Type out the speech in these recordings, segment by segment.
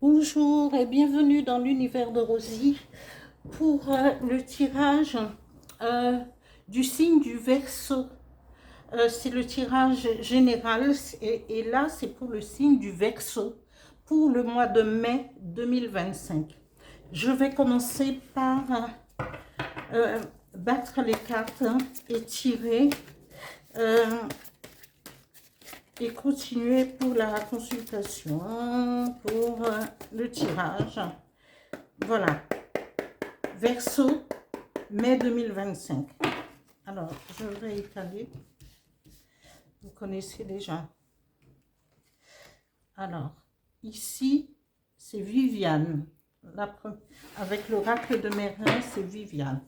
Bonjour et bienvenue dans l'univers de Rosie pour le tirage du signe du Verseau. C'est le tirage général et là c'est pour le signe du Verseau pour le mois de mai 2025. Je vais commencer par battre les cartes et tirer et continuer pour la consultation, pour le tirage. Voilà, Verseau, mai 2025. Alors, je vais étaler. Vous connaissez déjà. Alors, ici, c'est Viviane. Avec l'oracle de Merlin, c'est Viviane.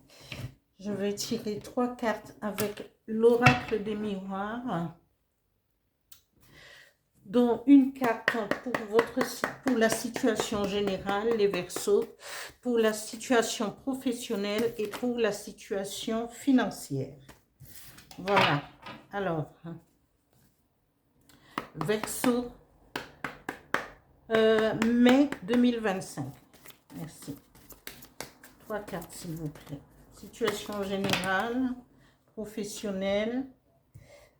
Je vais tirer 3 cartes avec l'oracle des miroirs, dont une carte pour la situation générale, les Verseaux, pour la situation professionnelle et pour la situation financière. Voilà. Alors, Verseau, mai 2025. Merci. 3 cartes, s'il vous plaît. Situation générale, professionnelle.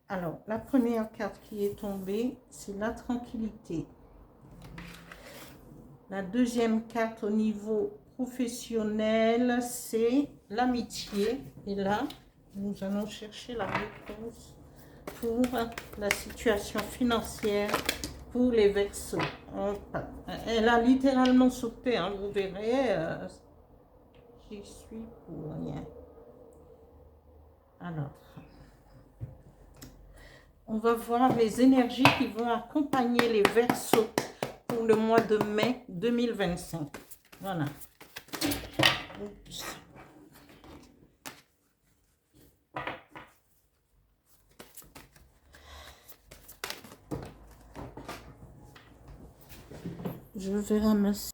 Alors, la première carte qui est tombée, c'est la tranquillité. La deuxième carte au niveau professionnel, c'est l'amitié. Et là, nous allons chercher la réponse pour la situation financière pour les Verseaux. Elle a littéralement sauté, hein, vous verrez. J'y suis pour rien. Alors, on va voir les énergies qui vont accompagner les Verseaux pour le mois de mai 2025. Voilà. Oups. Je vais ramasser.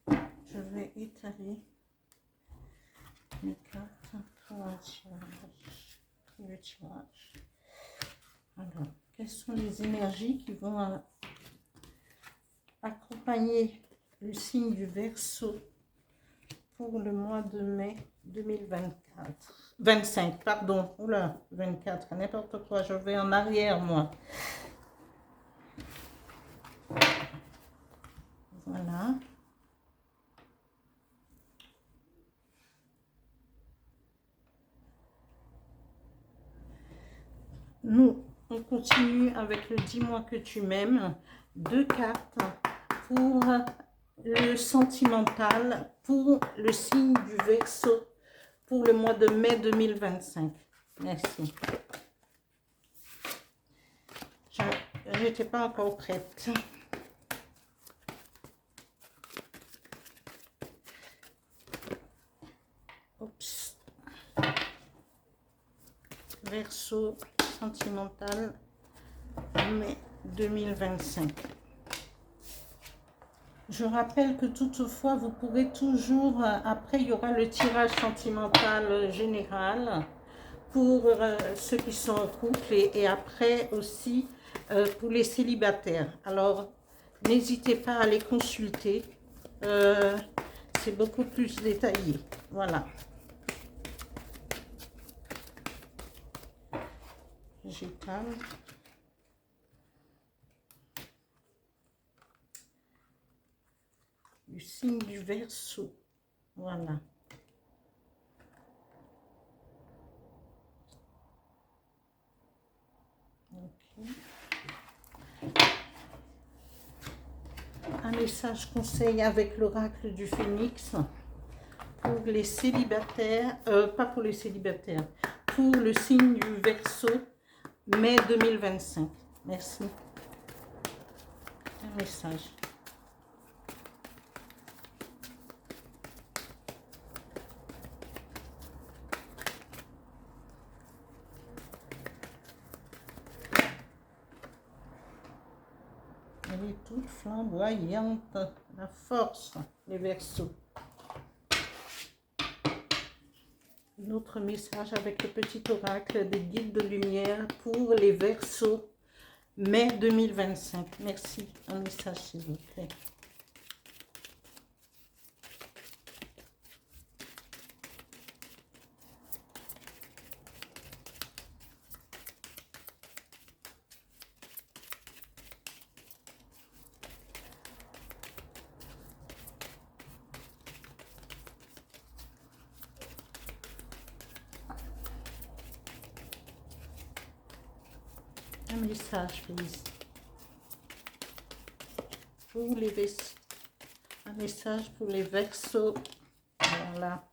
Je vais étaler mes cartes pour le tirage. Alors, quelles sont les énergies qui vont accompagner le signe du Verseau pour le mois de mai 2024 25, pardon, oula, 24, n'importe quoi, je vais en arrière, moi. Voilà. Nous, on continue avec le dis-moi que tu m'aimes. 2 cartes pour le sentimental, pour le signe du Verseau, pour le mois de mai 2025. Merci. Je n'étais pas encore prête. Oups. Verseau sentimental, mai 2025. Je rappelle que toutefois, vous pourrez toujours, après il y aura le tirage sentimental général pour ceux qui sont en couple et après aussi pour les célibataires. Alors, n'hésitez pas à les consulter, c'est beaucoup plus détaillé. Voilà. J'étale. Du signe du Verseau. Voilà. Okay. Un message conseil avec l'oracle du Phénix pour les célibataires, pas pour les célibataires, pour le signe du Verseau, mai 2025. Merci. Un message. Elle est toute flamboyante, la force, les Verseaux. Notre message avec le petit oracle des guides de lumière pour les Verseaux mai 2025. Merci. Un message, s'il vous plaît. Un message, please. Pour les Verseaux. Un message pour les Verseaux. Voilà.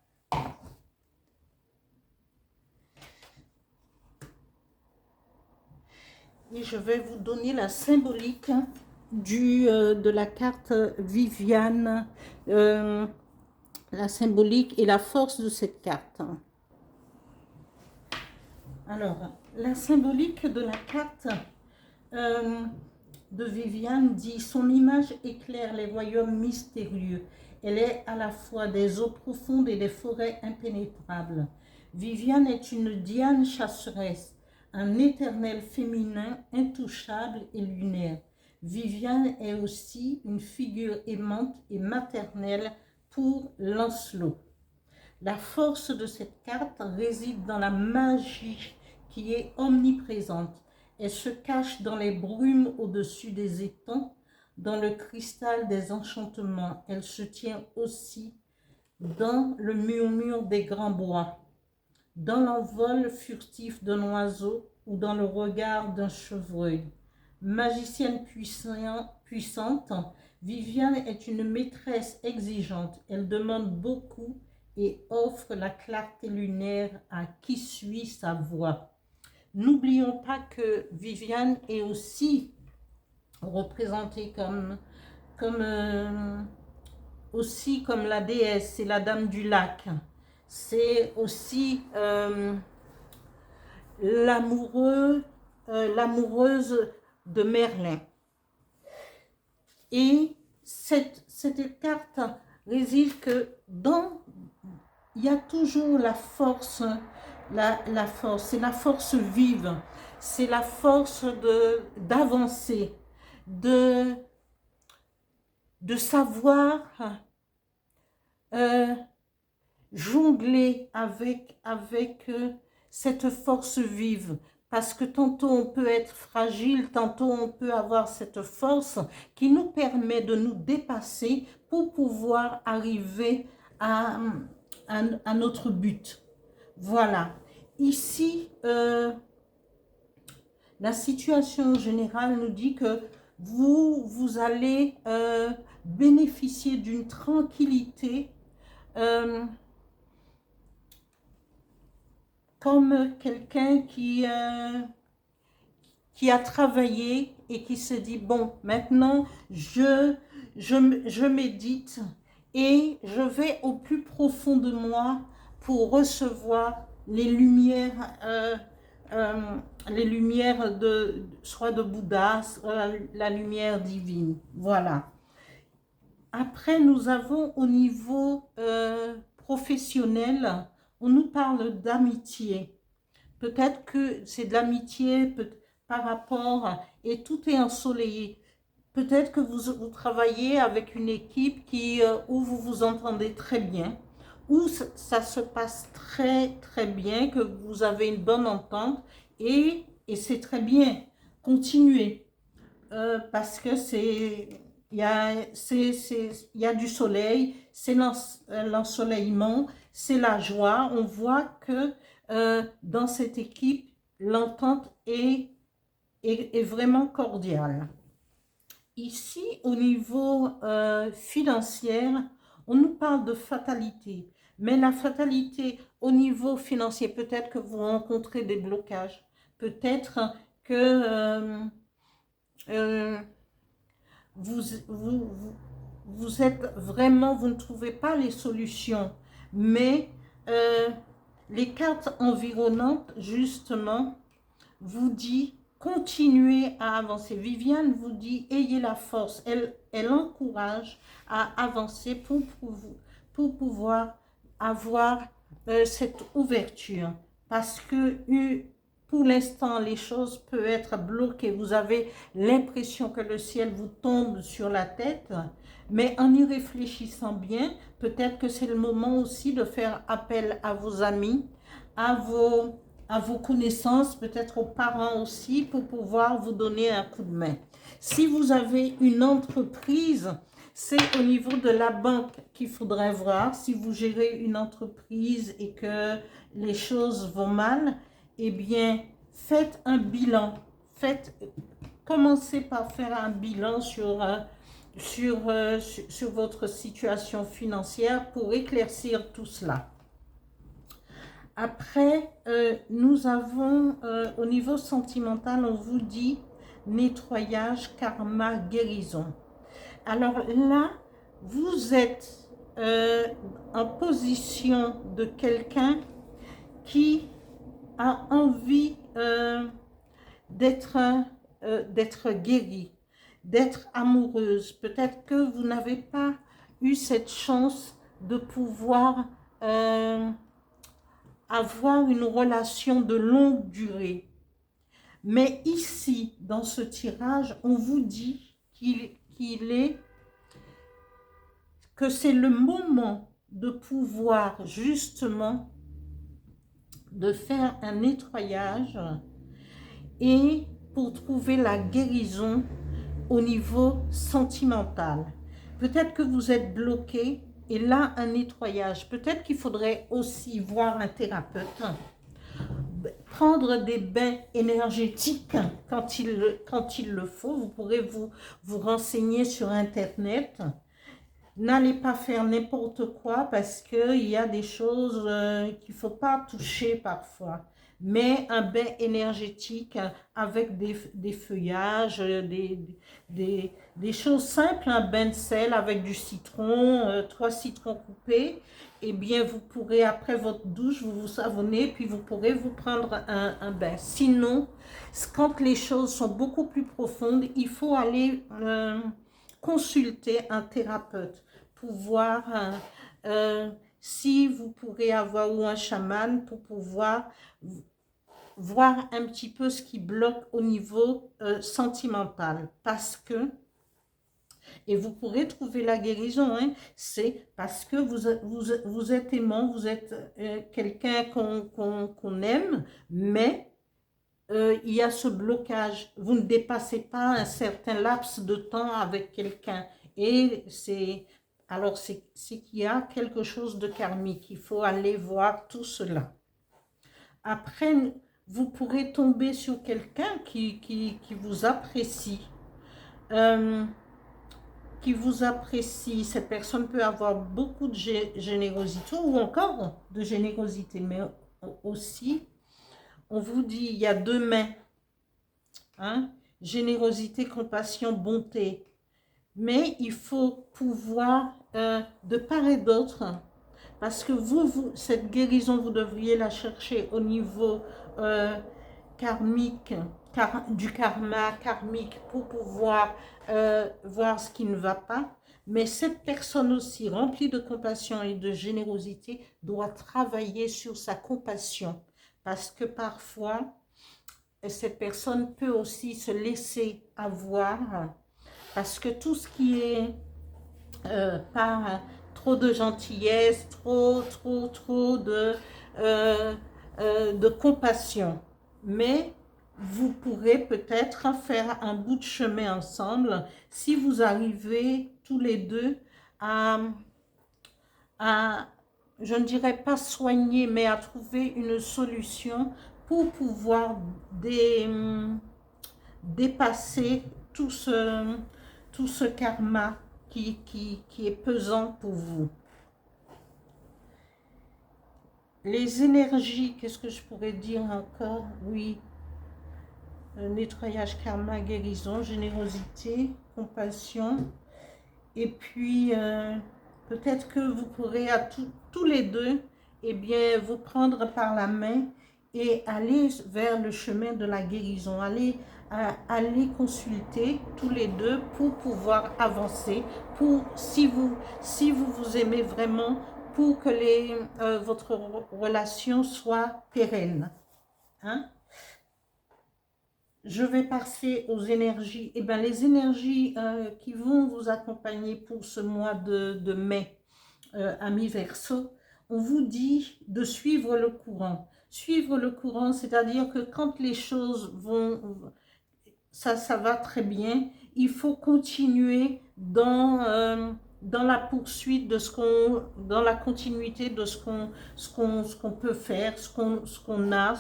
Et je vais vous donner la symbolique de la carte Viviane. La symbolique et la force de cette carte. Alors, la symbolique de la carte de Viviane dit « Son image éclaire les royaumes mystérieux. Elle est à la fois des eaux profondes et des forêts impénétrables. Viviane est une Diane chasseresse, un éternel féminin intouchable et lunaire. Viviane est aussi une figure aimante et maternelle pour Lancelot. La force de cette carte réside dans la magie qui est omniprésente. Elle se cache dans les brumes au-dessus des étangs, dans le cristal des enchantements. Elle se tient aussi dans le murmure des grands bois, dans l'envol furtif d'un oiseau ou dans le regard d'un chevreuil. Magicienne puissante, Viviane est une maîtresse exigeante. Elle demande beaucoup et offre la clarté lunaire à qui suit sa voix. N'oublions pas que Viviane est aussi représentée aussi comme la déesse, c'est la dame du lac. C'est aussi l'amoureuse de Merlin. Et cette carte réside que il y a toujours la force, la force, c'est la force vive, c'est la force d'avancer, de savoir jongler avec cette force vive. Parce que tantôt on peut être fragile, tantôt on peut avoir cette force qui nous permet de nous dépasser pour pouvoir arriver à notre but. Voilà. Ici, la situation générale nous dit que vous allez bénéficier d'une tranquillité comme quelqu'un qui a travaillé et qui se dit, bon, maintenant, je médite et je vais au plus profond de moi pour recevoir les lumières soit de Bouddha, soit la lumière divine. Voilà. Après, nous avons au niveau professionnel, on nous parle d'amitié. Peut-être que c'est de l'amitié par rapport, et tout est ensoleillé. Peut-être que vous travaillez avec une équipe où vous vous entendez très bien, où ça se passe très très bien, que vous avez une bonne entente, et c'est très bien. Continuez, parce que il y a du soleil, c'est l'ensoleillement, c'est la joie. On voit que dans cette équipe, l'entente est vraiment cordiale. Ici, au niveau financier, on nous parle de fatalité. Mais la fatalité au niveau financier, peut-être que vous rencontrez des blocages. Peut-être que vous êtes vraiment, vous ne trouvez pas les solutions. Mais les cartes environnantes, justement, vous dit continuez à avancer. Viviane vous dit ayez la force. Elle encourage à avancer pour pouvoir avoir cette ouverture. Parce que pour l'instant, les choses peuvent être bloquées. Vous avez l'impression que le ciel vous tombe sur la tête, mais en y réfléchissant bien, peut-être que c'est le moment aussi de faire appel à vos amis, à vos connaissances, peut-être aux parents aussi, pour pouvoir vous donner un coup de main. Si vous avez une entreprise, c'est au niveau de la banque qu'il faudrait voir. Si vous gérez une entreprise et que les choses vont mal, eh bien, faites un bilan. Commencez par faire un bilan sur votre situation financière pour éclaircir tout cela. Après, nous avons, au niveau sentimental, on vous dit nettoyage, karma, guérison. Alors là, vous êtes en position de quelqu'un qui a envie d'être guérie, d'être amoureuse. Peut-être que vous n'avez pas eu cette chance de pouvoir avoir une relation de longue durée. Mais ici, dans ce tirage, on vous dit que c'est le moment de pouvoir justement de faire un nettoyage et pour trouver la guérison au niveau sentimental. Peut-être que vous êtes bloqué et là un nettoyage. Peut-être qu'il faudrait aussi voir un thérapeute, prendre des bains énergétiques quand il le faut. Vous pourrez vous renseigner sur Internet. N'allez pas faire n'importe quoi parce qu'il y a des choses qu'il ne faut pas toucher parfois. Mais un bain énergétique avec des feuillages, des choses simples, un bain de sel avec du citron, 3 citrons coupés, eh bien vous pourrez après votre douche, vous savonnez, puis vous pourrez vous prendre un bain. Sinon, quand les choses sont beaucoup plus profondes, il faut aller consulter un thérapeute pour voir si vous pourrez avoir, ou un chaman, pour pouvoir voir un petit peu ce qui bloque au niveau sentimental. Parce que, et vous pourrez trouver la guérison, hein, c'est parce que vous êtes aimant, vous êtes quelqu'un qu'on aime, mais il y a ce blocage. Vous ne dépassez pas un certain laps de temps avec quelqu'un. Et c'est qu'il y a quelque chose de karmique. Il faut aller voir tout cela. Après, vous pourrez tomber sur quelqu'un qui vous apprécie. Cette personne peut avoir beaucoup de générosité ou encore de générosité, mais aussi, on vous dit, il y a 2 mains. Hein? Générosité, compassion, bonté. Mais il faut pouvoir, de part et d'autre, parce que cette guérison, vous devriez la chercher au niveau karmique, du karma karmique, pour pouvoir voir ce qui ne va pas. Mais cette personne aussi, remplie de compassion et de générosité, doit travailler sur sa compassion. Parce que parfois, cette personne peut aussi se laisser avoir. Parce que tout ce qui est par trop de gentillesse, trop de compassion. Mais vous pourrez peut-être faire un bout de chemin ensemble si vous arrivez tous les deux à je ne dirais pas soigner, mais à trouver une solution pour pouvoir dépasser tout ce karma qui est pesant pour vous. Les énergies, qu'est-ce que je pourrais dire encore? Oui, nettoyage, karma, guérison, générosité, compassion. Et puis, peut-être que vous pourrez à tous les deux, eh bien, vous prendre par la main et aller vers le chemin de la guérison. Aller consulter tous les deux pour pouvoir avancer, si vous vous aimez vraiment, pour que votre relation soit pérenne. Hein? je vais passer aux énergies. Eh bien, les énergies qui vont vous accompagner pour ce mois de mai, amis Verseau, on vous dit de suivre le courant. Suivre le courant, c'est-à-dire que quand les choses vont, ça va très bien, il faut continuer dans la poursuite de dans la continuité de ce qu'on peut faire, ce qu'on a,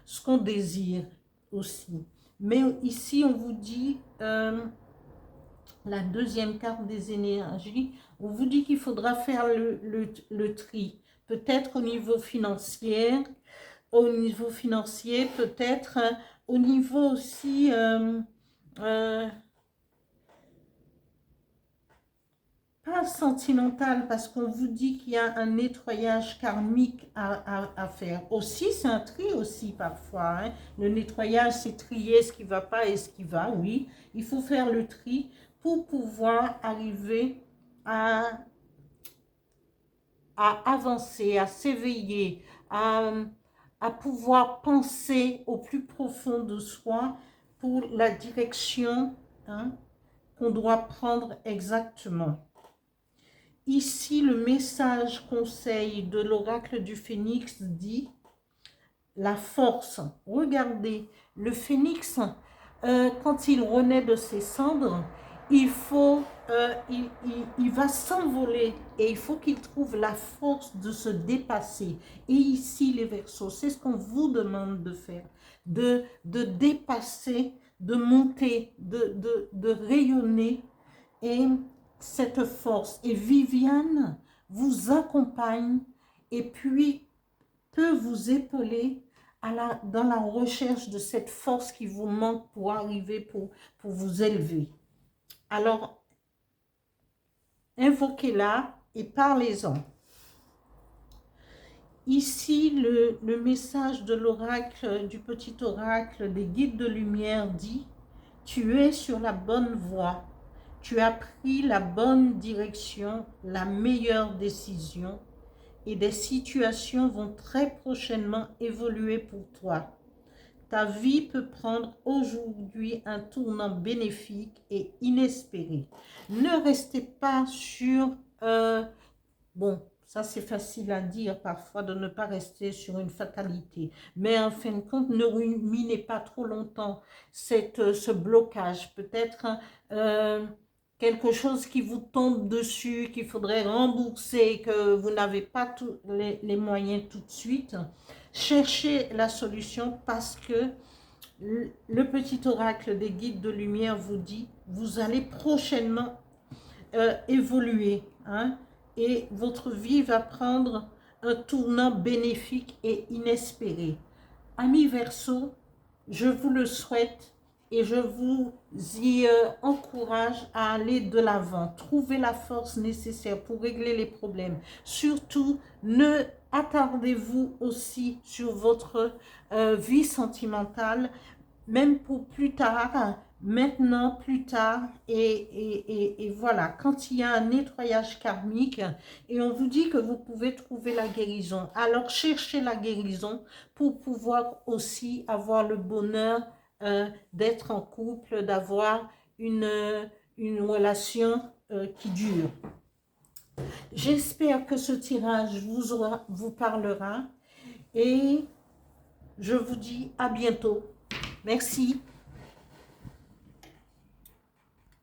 ce qu'on désire aussi. Mais ici, on vous dit, la deuxième carte des énergies, on vous dit qu'il faudra faire le tri. Peut-être au niveau financier, peut-être au niveau aussi pas sentimental, parce qu'on vous dit qu'il y a un nettoyage karmique à faire. Aussi, c'est un tri aussi parfois. Hein. Le nettoyage, c'est trier ce qui ne va pas et ce qui va, oui. Il faut faire le tri pour pouvoir arriver à avancer, à s'éveiller, à pouvoir penser au plus profond de soi pour la direction qu'on doit prendre exactement. Ici, le message conseil de l'oracle du phénix dit la force. Regardez, le phénix, quand il renaît de ses cendres, il va s'envoler et il faut qu'il trouve la force de se dépasser. Et ici, les Verseaux, c'est ce qu'on vous demande de faire, de dépasser, de monter, de rayonner et cette force. Et Viviane vous accompagne et puis peut vous épauler dans la recherche de cette force qui vous manque pour arriver, pour vous élever. Alors, invoquez-la et parlez-en. Ici, le message de l'oracle, du petit oracle des guides de lumière dit « Tu es sur la bonne voie. Tu as pris la bonne direction, la meilleure décision et des situations vont très prochainement évoluer pour toi. Ta vie peut prendre aujourd'hui un tournant bénéfique et inespéré. Ne restez pas sur... bon, ça c'est facile à dire parfois de ne pas rester sur une fatalité. Mais en fin de compte, ne ruminez pas trop longtemps ce blocage. Peut-être quelque chose qui vous tombe dessus, qu'il faudrait rembourser, que vous n'avez pas tous les moyens tout de suite. Cherchez la solution parce que le petit oracle des guides de lumière vous dit, vous allez prochainement évoluer, hein, et votre vie va prendre un tournant bénéfique et inespéré. Amis Verseau, je vous le souhaite et je vous y encourage à aller de l'avant. Trouvez la force nécessaire pour régler les problèmes. Surtout, ne attardez-vous aussi sur votre vie sentimentale, même pour plus tard, maintenant, plus tard, et voilà, quand il y a un nettoyage karmique, et on vous dit que vous pouvez trouver la guérison, alors cherchez la guérison pour pouvoir aussi avoir le bonheur d'être en couple, d'avoir une relation qui dure. J'espère que ce tirage vous parlera, et je vous dis à bientôt. Merci.